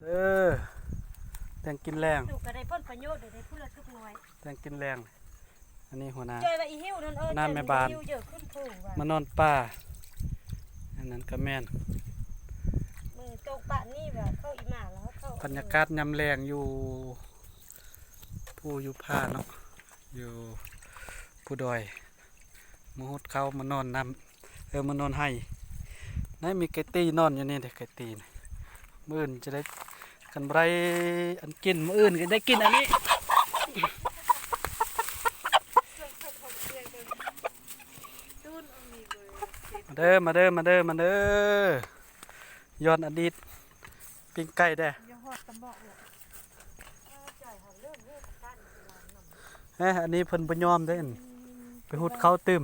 เออแตงกินแรงถูกก็ได้ผลประโยชน์ได้พูดละทุกหน่วยแตงกินแรงอันนี้หัวหน้าจอยว่าอีหิวนั่นหน้าแม่บ้าน หิวเยอะขึ้นผู้ว่าม านอนป่าอันนั้นก็แม่นมือตกปะนี่ว่าเข้าอีหมาแล้วเข้าบรรยากาศยามแรงอยู่ผู้อยู่ผ้าเนาะอยู่ผู้ดอยมหุดเขามานอนนำมานอนให้นั่นมีไก่ตีนอนอยู่นี่เด็กไก่ตีนมื้ออื่นจะได้กันไรอันกินมื้ออื่นก็ได้กินอันนี้มาเด้อย้อนอดีตปิ้งไก่ได้อันนี้เพิ่นบ่ยอมเด้อไปหุดเข้าตึม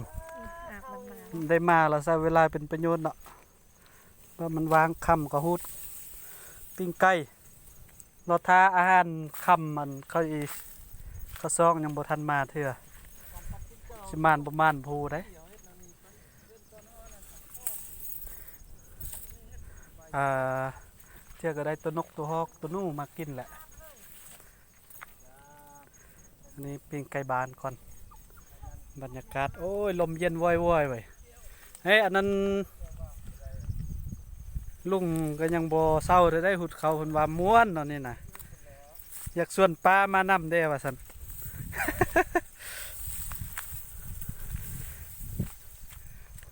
ได้มาแล้วซะเวลาเป็นประโยชน์เนาะว่ามันวางค่ำก็หุดปิ้งไก่รอท้าอาหารค่ำมันเขาซองยังบ่ทันมาเทื่อสิมานบ่มานผู้ได้เทื่อก็ได้ตัวนกตัวฮอกตัวนู่มากินแหละอันนี้ปิ้งไก่บานก่อนบรรยากาศโอ้ยลมเย็นว่อยๆเว้ยเฮ้ยอันนั้นลุงก็ยังบ่เศร้าได้หุดเขาเพิ่นว่าม่วนเนาะนี่น่ะอยากชวนป้ามานำเด้ว่าซั่น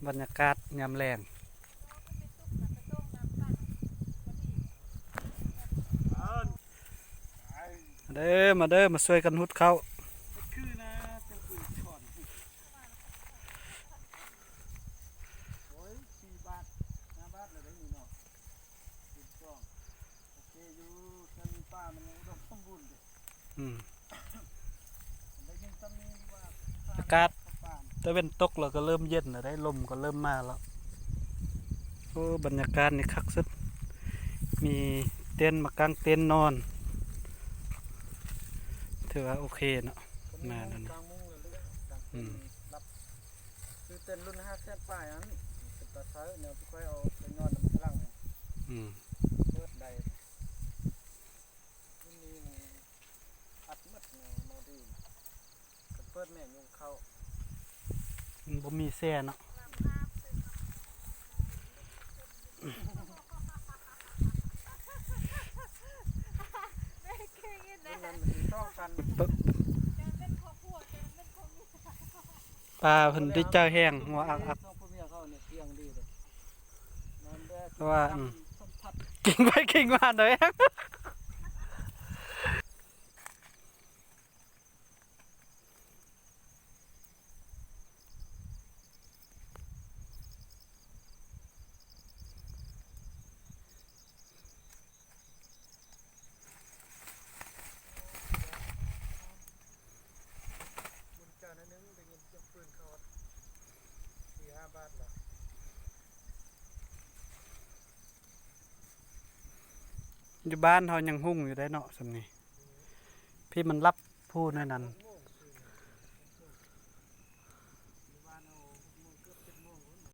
บรรยากาศยามแลงมาเด้อมาช่วยกันหุดเขาอากาศตะเว้นตกแล้วก็เริ่มเย็นแล้วได้ลมก็เริ่มมาแล้วโอ้บรรยากาศนี่คักสุดมีเต็นท์มากางเต็นท์นอนถือว่าโอเคเนาะมาแล้วนะคือเต็นท์รุ่น5 แสนป้ายอันเป็นตาเช้าเนี่ยค่อยเอาไปนอนน้ำพลังเปิดใดนี่อัดมัดโมดีเปิดแม่ยุงเข้าบ่มีแซ่เนาะปลาเพิ่นได้เจอแห้งหัวอักเพราะว่ากิ่งไปกิ่งมาหน่อย อยู่บ้านเขายังหุ่งอยู่ได้เนาะสำนี้พี่มันรับพูดในนั้น